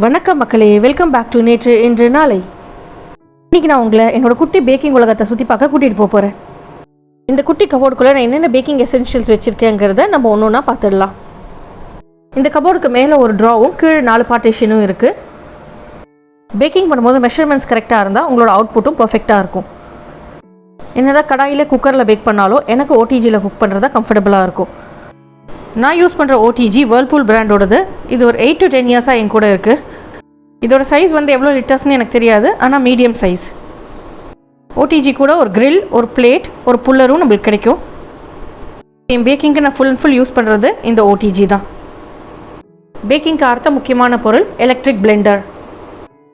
வணக்கம் மக்களே, welcome back to நேற்று இன்று நாளை. இன்றைக்கி நான் உங்களை என்னோட குட்டி பேக்கிங் உலகத்தை சுற்றி பார்க்க கூட்டிகிட்டு போகிறேன். இந்த குட்டி கபோர்டுக்குள்ளே நான் என்னென்ன பேக்கிங் எசென்ஷியல்ஸ் வச்சுருக்கேங்கிறத நம்ம ஒன்று ஒன்றா பார்த்துடலாம். இந்த கபோர்டுக்கு மேலே ஒரு ட்ராவும் கீழே 4 பார்ட்டிஷனும் இருக்குது. பேக்கிங் பண்ணும்போது மெஷர்மெண்ட்ஸ் கரெக்டாக இருந்தால் உங்களோட அவுட்புட்டும் பர்ஃபெக்டாக இருக்கும். என்னதான் கடாயில் குக்கரில் பேக் பண்ணாலும் எனக்கு ஓடிஜியில் குக் பண்ணுறதா கம்ஃபர்டபுளாக இருக்கும். நான் யூஸ் பண்ணுற ஓடிஜி வேர்ல்பூல் பிராண்டோடது. இது ஒரு 8 to 10 இயர்ஸாக என் கூட இருக்குது. இதோட சைஸ் வந்து எவ்வளோ லிட்டர்ஸ்னு எனக்கு தெரியாது, ஆனால் மீடியம் சைஸ். ஓடிஜி கூட ஒரு கிரில், ஒரு பிளேட், ஒரு புல்லரும் நம்மளுக்கு கிடைக்கும். என் பேக்கிங்க்கு நான் ஃபுல் அண்ட் ஃபுல் யூஸ் பண்ணுறது இந்த ஓடிஜி தான். பேக்கிங்க்கு அடுத்த முக்கியமான பொருள் எலக்ட்ரிக் பிளெண்டர்.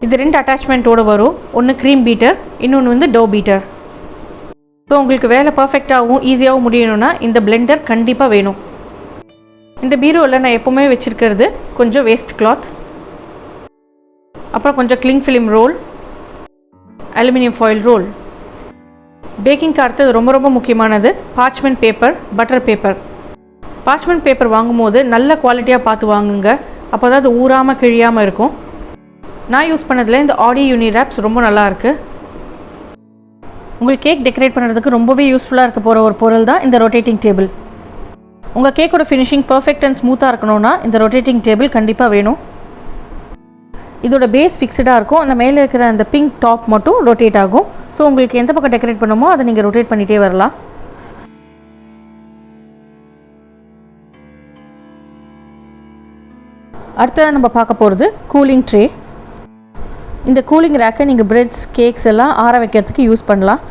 இது 2 அட்டாச்மெண்ட்டோடு வரும். ஒன்று க்ரீம் பீட்டர், இன்னொன்று வந்து டோ பீட்டர். ஸோ உங்களுக்கு வேலை பர்ஃபெக்டாகவும் ஈஸியாகவும் முடியணும்னா இந்த பிளெண்டர் கண்டிப்பாக வேணும். இந்த பீரோவில் நான் எப்போவுமே வச்சுருக்கிறது கொஞ்சம் வேஸ்ட் கிளாத், அப்புறம் கொஞ்சம் cling film roll, aluminium foil roll. பேக்கிங்க்கு அடுத்தது ரொம்ப ரொம்ப முக்கியமானது parchment paper, butter paper. Parchment paper வாங்கும்போது நல்ல குவாலிட்டியாக பார்த்து வாங்குங்க, அப்போ தான் அது ஊறாமல் கிழியாமல் இருக்கும். நான் யூஸ் பண்ணதில் இந்த ஆடி யூனி ரேப்ஸ் ரொம்ப நல்லாயிருக்கு. உங்களுக்கு கேக் டெக்கரேட் பண்ணுறதுக்கு ரொம்பவே யூஸ்ஃபுல்லாக இருக்க போகிற ஒரு பொருள் தான் இந்த ரொட்டேட்டிங் டேபிள். உங்கள் கேக்கோட ஃபினிஷிங் பர்ஃபெக்ட் அண்ட் ஸ்மூத்தாக இருக்கணும்னா இந்த ரொட்டேட்டிங் டேபிள் கண்டிப்பாக வேணும். இதோட பேஸ் ஃபிக்ஸ்டாக இருக்கும். அந்த மேலே இருக்கிற அந்த பிங்க் டாப் மட்டும் ரொட்டேட் ஆகும். ஸோ உங்களுக்கு எந்த பக்கம் டெக்கரேட் பண்ணுமோ அதை நீங்கள் ரொட்டேட் பண்ணிகிட்டே வரலாம். அடுத்ததாக நம்ம பார்க்க போகிறது கூலிங் ட்ரே. இந்த கூலிங் ரேக்கை நீங்கள் பிரெட்ஸ், கேக்ஸ் எல்லாம் ஆற வைக்கிறதுக்கு யூஸ் பண்ணலாம்.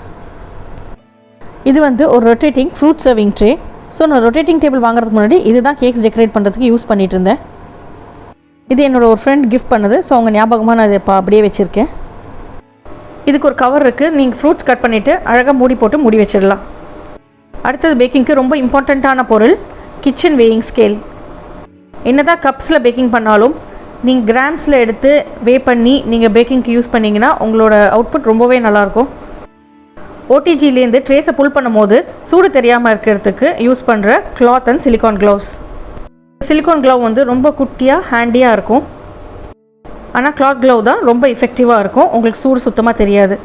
இது வந்து ஒரு rotating fruit serving tray. So நான் ரொட்டேட்டிங் டேபிள் வாங்குறதுக்கு முன்னாடி இதுதான் கேக்ஸ் டெக்கரேட் பண்ணுறதுக்கு யூஸ் பண்ணிகிட்டு இருந்தேன். இது என்னோட ஒரு ஃப்ரெண்ட் கிஃப்ட் பண்ணது. ஸோ அவங்க ஞாபகமாக நான் இதை இப்போ அப்படியே வச்சுருக்கேன். இதுக்கு ஒரு கவர் இருக்குது. நீங்கள் ஃப்ரூட்ஸ் கட் பண்ணிவிட்டு அழகாக மூடி போட்டு மூடி வச்சிடலாம். அடுத்தது பேக்கிங்க்கு ரொம்ப இம்பார்ட்டண்ட்டான பொருள் கிச்சன் வேயிங் ஸ்கேல். என்ன தான் கப்ஸில் பேக்கிங் பண்ணாலும் நீங்கள் கிராம்ஸில் எடுத்து வே பண்ணி நீங்கள் பேக்கிங்க்கு யூஸ் பண்ணிங்கன்னா உங்களோட அவுட்புட் ரொம்பவே நல்லாயிருக்கும். ஓடிஜிலேருந்து ட்ரேஸை புல் பண்ணும் போது சூடு தெரியாமல் இருக்கிறதுக்கு யூஸ் பண்ணுற cloth and silicone gloves. Silicone glove வந்து ரொம்ப குட்டியாக ஹேண்டியாக இருக்கும், ஆனால் கிளாத் க்ளவ் தான் ரொம்ப எஃபெக்டிவாக இருக்கும். உங்களுக்கு சூடு சுத்தமாக தெரியாது.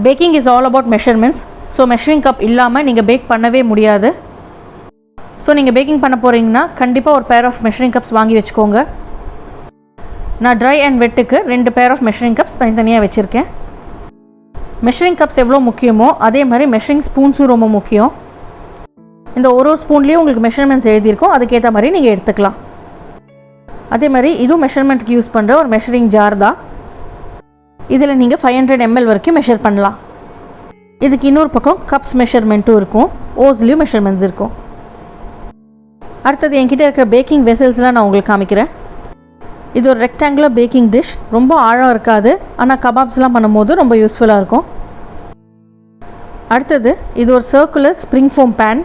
Baking is all about measurements. So measuring cup இல்லாமல் நீங்கள் பேக் பண்ணவே முடியாது. ஸோ நீங்கள் பேக்கிங் பண்ண போகிறீங்கன்னா கண்டிப்பாக ஒரு பேர் ஆஃப் மெஷரிங் கப்ஸ் வாங்கி வச்சுக்கோங்க. நான் ட்ரை அண்ட் வெட்டுக்கு 2 பேர் ஆஃப் மெஷரிங் கப்ஸ் தனித்தனியாக வச்சுருக்கேன். மெஷரிங் கப்ஸ் எவ்வளோ முக்கியமோ அதே மாதிரி மெஷரிங் ஸ்பூன்ஸும் ரொம்ப முக்கியம். இந்த ஒரு ஸ்பூன்லேயும் உங்களுக்கு மெஷர்மெண்ட்ஸ் எழுதியிருக்கும், அதுக்கேற்ற மாதிரி நீங்கள் எடுத்துக்கலாம். அதே மாதிரி இதுவும் மெஷர்மெண்ட்டுக்கு யூஸ் பண்ணுற ஒரு மெஷரிங் ஜார் தான். இதில் நீங்கள் 500 ml வரைக்கும் மெஷர் பண்ணலாம். இதுக்கு இன்னொரு பக்கம் கப்ஸ் மெஷர்மெண்ட்டும் இருக்கும், ஓஸ்லேயும் மெஷர்மெண்ட்ஸ் இருக்கும். அடுத்தது என்கிட்ட இருக்கிற பேக்கிங் வெசல்ஸ்லாம் நான் உங்களுக்கு காமிக்கிறேன். இது ஒரு ரெக்டாங்குலர் பேக்கிங் டிஷ். ரொம்ப ஆழம் இருக்காது, ஆனால் கபாப்ஸ்லாம் பண்ணும்போது ரொம்ப யூஸ்ஃபுல்லாக இருக்கும். அடுத்தது இது ஒரு சர்க்குலர் ஸ்ப்ரிங் ஃபோம் பேன்.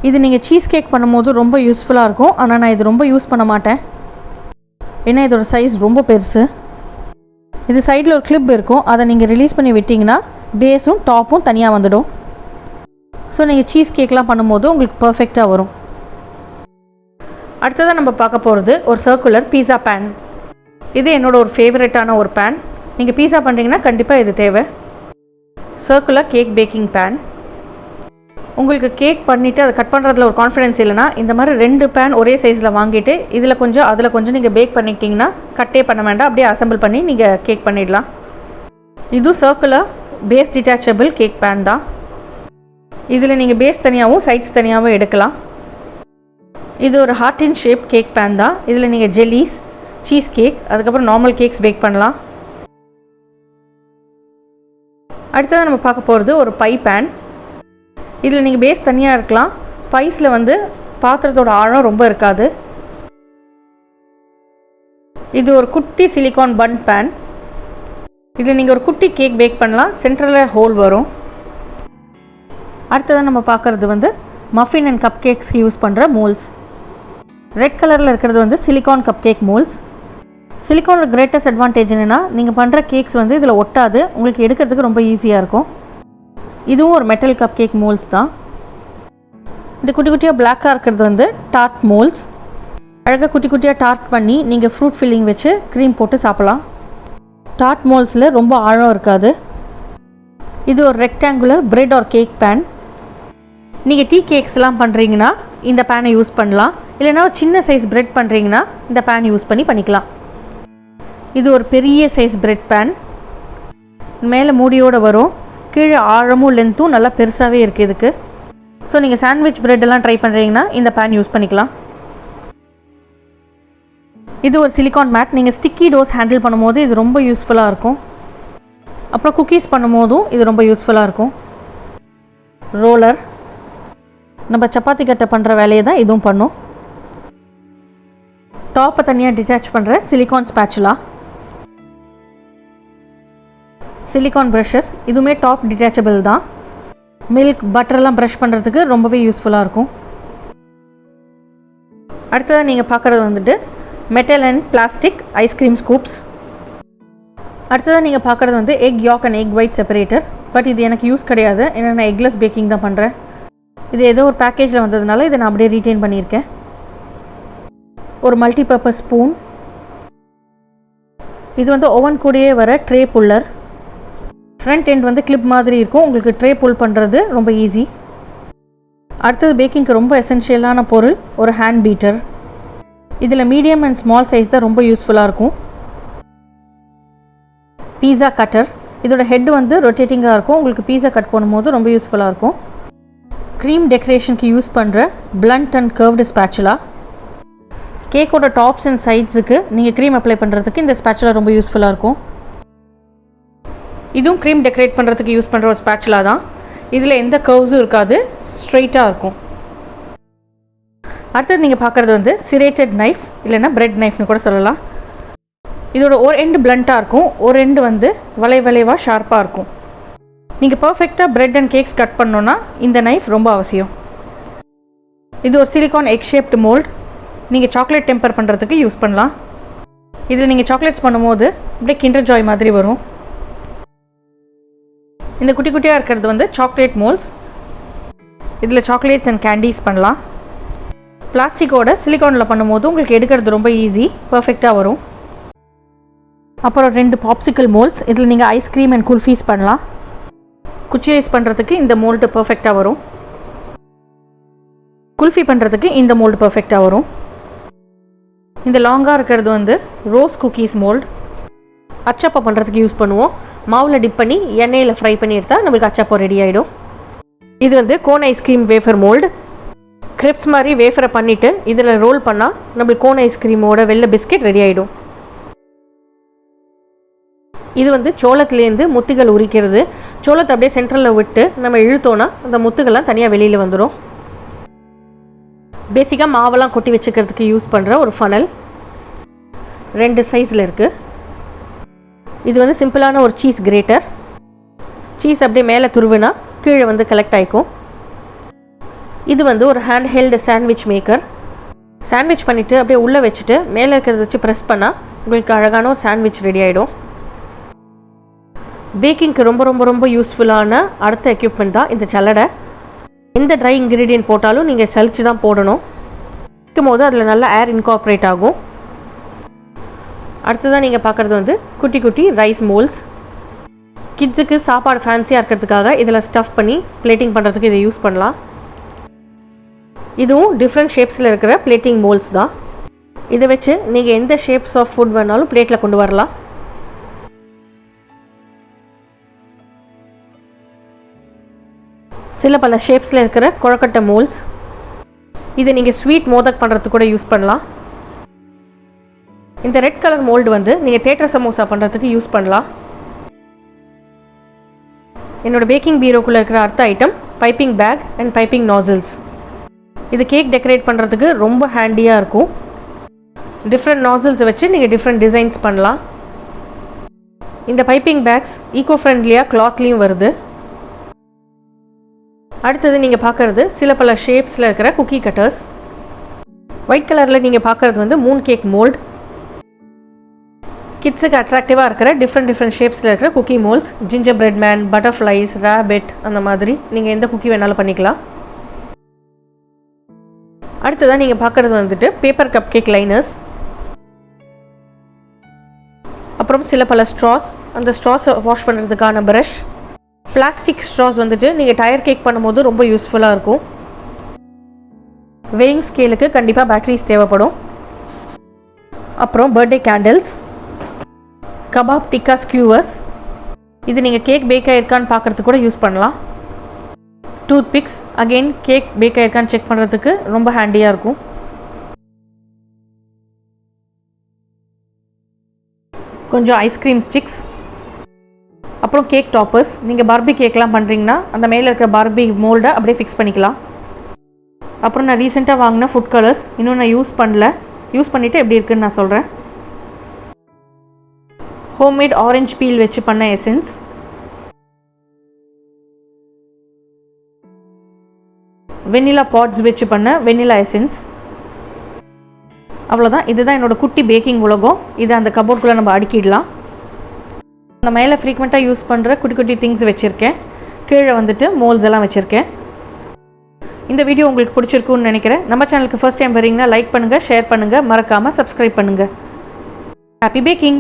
இது நீங்கள் சீஸ் கேக் பண்ணும்போது ரொம்ப யூஸ்ஃபுல்லாக இருக்கும், ஆனால் நான் இது ரொம்ப யூஸ் பண்ண மாட்டேன், ஏன்னா இதோட சைஸ் ரொம்ப பெருசு. இது சைடில் ஒரு கிளிப் இருக்கும், அதை நீங்கள் ரிலீஸ் பண்ணி விட்டிங்கன்னா பேஸும் டாப்பும் தனியாக வந்துடும். ஸோ நீங்கள் சீஸ் கேக்லாம் பண்ணும்போது உங்களுக்கு பர்ஃபெக்டாக வரும். அடுத்ததாக நம்ம பார்க்க போகிறது ஒரு சர்க்குலர் பீஸா பேன். இது என்னோட ஒரு ஃபேவரட்டான ஒரு பேன். நீங்கள் பீஸா பண்ணுறீங்கன்னா கண்டிப்பாக இது தேவை. Circular cake baking pan. உங்களுக்கு கேக் பண்ணிவிட்டு அதை கட் பண்ணுறதுல ஒரு கான்ஃபிடென்ஸ் இல்லைனா இந்த மாதிரி 2 பேன் ஒரே சைஸில் வாங்கிட்டு இதில் கொஞ்சம் அதில் கொஞ்சம் நீங்கள் பேக் பண்ணிக்கிட்டிங்கன்னா கட்டே பண்ண வேண்டாம், அப்படியே அசம்பிள் பண்ணி நீங்கள் கேக் பண்ணிடலாம். இதுவும் circular base detachable cake pan தான். இதில் நீங்கள் பேஸ் தனியாகவும் சைட்ஸ் தனியாகவும் எடுக்கலாம். இது ஒரு heart in shape cake pan தான். இதில் நீங்கள் ஜெல்லீஸ், சீஸ் கேக், அதுக்கப்புறம் நார்மல் கேக்ஸ் பேக் பண்ணலாம். அடுத்ததாக நம்ம பார்க்க போகிறது ஒரு பை பேன். இதில் நீங்கள் பேஸ் தனியாக இருக்கலாம். பைஸில் வந்து பாத்திரத்தோட ஆழம் ரொம்ப இருக்காது. இது ஒரு குட்டி சிலிகான் பன் பேன். இதில் நீங்கள் ஒரு குட்டி கேக் பேக் பண்ணலாம், சென்டரில் ஹோல் வரும். அடுத்ததாக நம்ம பார்க்குறது வந்து மஃபின் அண்ட் கப் கேக்ஸ்க்கு யூஸ் பண்ணுற மோல்ஸ். ரெட் கலரில் இருக்கிறது வந்து சிலிகான் கப் கேக் மோல்ஸ். சிலிகானோட கிரேட்டஸ்ட் அட்வான்டேஜ் என்னென்னா நீங்கள் பண்ணுற கேக்ஸ் வந்து இதில் ஒட்டாது, உங்களுக்கு எடுக்கிறதுக்கு ரொம்ப ஈஸியாக இருக்கும். இதுவும் ஒரு மெட்டல் கப் கேக் மோல்ஸ் தான். இந்த குட்டி குட்டியாக பிளாக்காக இருக்கிறது வந்து டார்ட் மோல்ஸ். அழகாக குட்டி குட்டியாக டார்ட் பண்ணி நீங்கள் ஃப்ரூட் ஃபில்லிங் வச்சு க்ரீம் போட்டு சாப்பிட்லாம். டார்ட் மோல்ஸில் ரொம்ப ஆழம் இருக்காது. இது ஒரு rectangular bread or cake pan. நீங்கள் டீ கேக்ஸ்லாம் பண்ணுறீங்கன்னா இந்த பேனை யூஸ் பண்ணலாம். இல்லைனா ஒரு சின்ன சைஸ் பிரெட் பண்ணுறீங்கன்னா இந்த பேன் யூஸ் பண்ணிக்கலாம். இது ஒரு பெரிய சைஸ் பிரெட் பேன். மேலே மூடியோடு வரும். கீழே ஆழமும் லென்த்தும் நல்லா பெருசாகவே இருக்குது இதுக்கு. ஸோ நீங்கள் சாண்ட்விச் ப்ரெட்டெல்லாம் ட்ரை பண்ணுறீங்கன்னா இந்த பேன் யூஸ் பண்ணிக்கலாம். இது ஒரு சிலிக்கான் மேட். நீங்கள் ஸ்டிக்கி டோஸ் ஹேண்டில் பண்ணும்போது இது ரொம்ப யூஸ்ஃபுல்லாக இருக்கும். அப்புறம் குக்கீஸ் பண்ணும்போதும் இது ரொம்ப யூஸ்ஃபுல்லாக இருக்கும். ரோலர், நம்ம சப்பாத்தி கட்டை பண்ணுற வேலையை தான் இதுவும் பண்ணும். டாப்பை தனியாக டிட்டாச் பண்ணுற சிலிக்கான் ஸ்பேச்சுலா, சிலிக்கான் ப்ரஷஸ், இதுவுமே டாப் டிட்டாச்சபிள் தான். மில்க் பட்டரெல்லாம் ப்ரஷ் பண்ணுறதுக்கு ரொம்பவே யூஸ்ஃபுல்லாக இருக்கும். அடுத்ததாக நீங்கள் பார்க்குறது வந்துட்டு metal and plastic ice cream scoops. அடுத்ததாக நீங்கள் பார்க்குறது வந்து egg yak and egg white separator. But இது எனக்கு யூஸ் கிடையாது, ஏன்னா நான் எக்லெஸ் பேக்கிங் தான் பண்ணுறேன். இது ஏதோ ஒரு பேக்கேஜில் வந்ததுனால இதை நான் அப்படியே ரீட்டைன் பண்ணியிருக்கேன். ஒரு மல்டிபர்பஸ் ஸ்பூன். இது வந்து ஓவன் கூடயே வர ட்ரே புல்லர். ஃப்ரண்ட் எண்ட் வந்து கிளிப் மாதிரி இருக்கும். உங்களுக்கு ட்ரே புல் பண்ணுறது ரொம்ப ஈஸி. அடுத்தது பேக்கிங்க்கு ரொம்ப எசென்ஷியலான பொருள் ஒரு ஹேண்ட் பீட்டர். இதில் மீடியம் அண்ட் ஸ்மால் சைஸ் தான் ரொம்ப யூஸ்ஃபுல்லாக இருக்கும். பீஸா கட்டர். இதோட ஹெட் வந்து ரொட்டேட்டிங்காக இருக்கும். உங்களுக்கு பீஸா கட் பண்ணும்போது ரொம்ப யூஸ்ஃபுல்லாக இருக்கும். க்ரீம் டெக்கரேஷனுக்கு யூஸ் பண்ணுற பிளண்ட் அண்ட் கர்வ்டு ஸ்பேச்சுலா. கேக்கோட டாப்ஸ் அண்ட் சைட்ஸுக்கு நீங்கள் க்ரீம் அப்ளை பண்ணுறதுக்கு இந்த ஸ்பேச்சுலா ரொம்ப யூஸ்ஃபுல்லாக இருக்கும். இதுவும் க்ரீம் டெக்கரேட் பண்ணுறதுக்கு யூஸ் பண்ணுற ஒரு ஸ்பேச்சுலா தான். இதில் எந்த கர்வ்ஸும் இருக்காது, ஸ்ட்ரெயிட்டாக இருக்கும். அடுத்தது நீங்கள் பார்க்குறது வந்து சிரேட்டட் நைஃப், இல்லைன்னா பிரெட் நைஃப்னு கூட சொல்லலாம். இதோட ஒரு எண்டு பிளண்ட்டாக இருக்கும், ஒரு எண்டு வந்து வளைவாக ஷார்ப்பாக இருக்கும். நீங்கள் பர்ஃபெக்டாக பிரெட் அண்ட் கேக்ஸ் கட் பண்ணோன்னா இந்த நைஃப் ரொம்ப அவசியம். இது ஒரு சிலிக்கான் எக் ஷேப்டு மோல்ட். நீங்கள் சாக்லேட் டெம்பர் பண்ணுறதுக்கு யூஸ் பண்ணலாம். இதில் நீங்கள் சாக்லேட்ஸ் பண்ணும்போது அப்படியே கிண்டர் ஜாய் மாதிரி வரும். இந்த குட்டி குட்டியாக இருக்கிறது வந்து சாக்லேட் மோல்ட்ஸ். இதில் சாக்லேட்ஸ் அண்ட் கேண்டீஸ் பண்ணலாம். பிளாஸ்டிக்கோட சிலிக்கானில் பண்ணும்போது உங்களுக்கு எடுக்கிறது ரொம்ப ஈஸி, பர்ஃபெக்டாக வரும். அப்புறம் 2 பாப்சிக்கல் மோல்ட்ஸ். இதில் நீங்கள் ஐஸ்கிரீம் அண்ட் குல்ஃபீஸ் பண்ணலாம். குச்சி ஐஸ் பண்ணுறதுக்கு இந்த மோல்டு பர்ஃபெக்டாக வரும். குல்ஃபி பண்ணுறதுக்கு இந்த மோல்டு பர்ஃபெக்டாக வரும். இந்த லாங்காக இருக்கிறது வந்து ரோஸ் குக்கீஸ் மோல்டு. அச்சப்பா பண்ணுறதுக்கு யூஸ் பண்ணுவோம். மாவில் டிப் பண்ணி எண்ணெயில் ஃப்ரை பண்ணி எடுத்தால் நம்மளுக்கு அச்சப்பா ரெடி ஆகிடும். இது வந்து கோன் ஐஸ்கிரீம் வேஃபர் மோல்டு. கிரிப்ஸ் மாதிரி வேஃபரை பண்ணிவிட்டு இதில் ரோல் பண்ணால் நம்மளுக்கு கோன் ஐஸ்கிரீமோட வெள்ளை பிஸ்கெட் ரெடி ஆகிடும். இது வந்து சோளத்துலேருந்து முத்துகள் உரிக்கிறது. சோளத்தை அப்படியே சென்ட்ரலில் விட்டு நம்ம இழுத்தோன்னா அந்த முத்துகள்லாம் தனியாக வெளியில் வந்துடும். பேசிக்காக மாவெல்லாம் கொட்டி வச்சுக்கிறதுக்கு யூஸ் பண்ணுற ஒரு ஃபனல். 2 சைஸில் இருக்குது. இது வந்து சிம்பிளான ஒரு சீஸ் கிரேட்டர். சீஸ் அப்படியே மேலே துருவினா கீழே வந்து கலெக்ட் ஆகிக்கும். இது வந்து ஒரு hand held sandwich maker. Sandwich பண்ணிவிட்டு அப்படியே உள்ளே வச்சுட்டு மேலே இருக்கிறத வச்சு ப்ரெஸ் பண்ணால் உங்களுக்கு அழகான ஒரு சாண்ட்விச் ரெடி ஆகிடும். பேக்கிங்க்கு ரொம்ப ரொம்ப ரொம்ப யூஸ்ஃபுல்லான அடுத்த எக்யூப்மெண்ட் தான் இந்த சல்லடை. எந்த ட்ரை இன்க்ரீடியன்ட் போட்டாலும் நீங்கள் சலிச்சு தான் போடணும். வைக்கும் போது அதில் நல்லா ஏர் இன்கார்ப்ரேட் ஆகும். அடுத்ததான் நீங்கள் பார்க்குறது வந்து குட்டி குட்டி ரைஸ் மோல்ஸ். கிட்ஸுக்கு சாப்பாடு ஃபேன்சியாக இருக்கிறதுக்காக இதில் ஸ்டஃப் பண்ணி பிளேட்டிங் பண்ணுறதுக்கு இதை யூஸ் பண்ணலாம். இதுவும் டிஃப்ரெண்ட் ஷேப்ஸில் இருக்கிற பிளேட்டிங் மோல்ஸ் தான். இதை வச்சு நீங்கள் எந்த ஷேப்ஸ் ஆஃப் ஃபுட் வேணாலும் பிளேட்டில் கொண்டு வரலாம். சில பல ஷேப்ஸில் இருக்கிற கொழக்கட்டை மோல்ஸ். இதை நீங்கள் ஸ்வீட் மோதக் பண்ணுறதுக்கு கூட யூஸ் பண்ணலாம். இந்த ரெட் கலர் மோல்டு வந்து நீங்கள் தேட்டர் சமோசா பண்ணுறதுக்கு யூஸ் பண்ணலாம். என்னோடய பேக்கிங் பீரோக்குள்ளே இருக்கிற அடுத்த item piping back and piping nozzles. இது கேக் டெக்கரேட் பண்ணுறதுக்கு ரொம்ப ஹேண்டியாக இருக்கும். டிஃப்ரெண்ட் நாசில்ஸை வச்சு நீங்கள் டிஃப்ரெண்ட் டிசைன்ஸ் பண்ணலாம். இந்த பைப்பிங் பேக்ஸ் ஈகோ ஃப்ரெண்ட்லியாக கிளாத்லேயும் வருது. அடுத்தது நீங்கள் பார்க்குறது சில பல ஷேப்ஸில் இருக்கிற குக்கி கட்டர்ஸ். ஒயிட் கலரில் நீங்கள் பார்க்குறது வந்து மூன் கேக் மோல்டு. கிட்ஸுக்கு அட்ராக்டிவாக இருக்கிற டிஃப்ரெண்ட் ஷேப்ஸில் இருக்கிற cookie moulds. Gingerbread man, butterflies, rabbit, அந்த மாதிரி நீங்கள் எந்த குக்கி வேணாலும் பண்ணிக்கலாம். அடுத்ததாக நீங்கள் பார்க்குறது வந்துட்டு பேப்பர் கப் கேக் லைனர்ஸ், அப்புறம் சில பல ஸ்ட்ராஸ், அந்த ஸ்ட்ராஸை வாஷ் பண்ணுறதுக்கான ப்ரஷ், பிளாஸ்டிக் ஸ்ட்ராஸ் வந்துட்டு நீங்கள் டயர் கேக் பண்ணும்போது ரொம்ப யூஸ்ஃபுல்லாக இருக்கும். வெயிங் ஸ்கேலுக்கு கண்டிப்பாக பேட்டரிஸ் தேவைப்படும். அப்புறம் birthday candles, kebab tikka skewers, இது நீங்கள் கேக் பேக் ஆகிருக்கான்னு பார்க்குறதுக்கு கூட யூஸ் பண்ணலாம். Toothpicks, again cake bake ஆகிருக்கான்னு செக் பண்ணுறதுக்கு ரொம்ப ஹேண்டியாக இருக்கும். கொஞ்சம் ஐஸ்கிரீம் ஸ்டிக்ஸ், அப்புறம் கேக் டாப்பர்ஸ். நீங்கள் பார்பி கேக்லாம் பண்ணுறீங்கன்னா அந்த மேலே இருக்கிற பார்பி மோல்டை அப்படியே ஃபிக்ஸ் பண்ணிக்கலாம். அப்புறம் நான் ரீசெண்டாக வாங்கின ஃபுட் கலர்ஸ், இன்னும் நான் யூஸ் பண்ணல, யூஸ் பண்ணிவிட்டு எப்படி இருக்குன்னு நான் சொல்கிறேன். ஹோம்மேட் ஆரஞ்சு பீல் வச்சு பண்ண எசன்ஸ், வெண்ணிலா பாட்ஸ் வச்சு பண்ண வெண்ணிலா எசன்ஸ். அவ்வளோதான். இதுதான் என்னோடய குட்டி பேக்கிங் உலகம். இதை அந்த கபோர்டுக்குள்ளே நம்ம அடுக்கிடலாம். நான் மேலே ஃப்ரீக்வெண்ட்டாக யூஸ் பண்ணுற குட்டி குட்டி திங்ஸ் வச்சுருக்கேன். கீழே வந்துட்டு மோல்ஸ் எல்லாம் வச்சுருக்கேன். இந்த வீடியோ உங்களுக்கு பிடிச்சிருக்குன்னு நினைக்கிறேன். நம்ம சேனலுக்கு ஃபர்ஸ்ட் டைம் வரீங்கன்னா லைக் பண்ணுங்கள், ஷேர் பண்ணுங்கள், மறக்காமல் சப்ஸ்கிரைப் பண்ணுங்கள். Happy packing!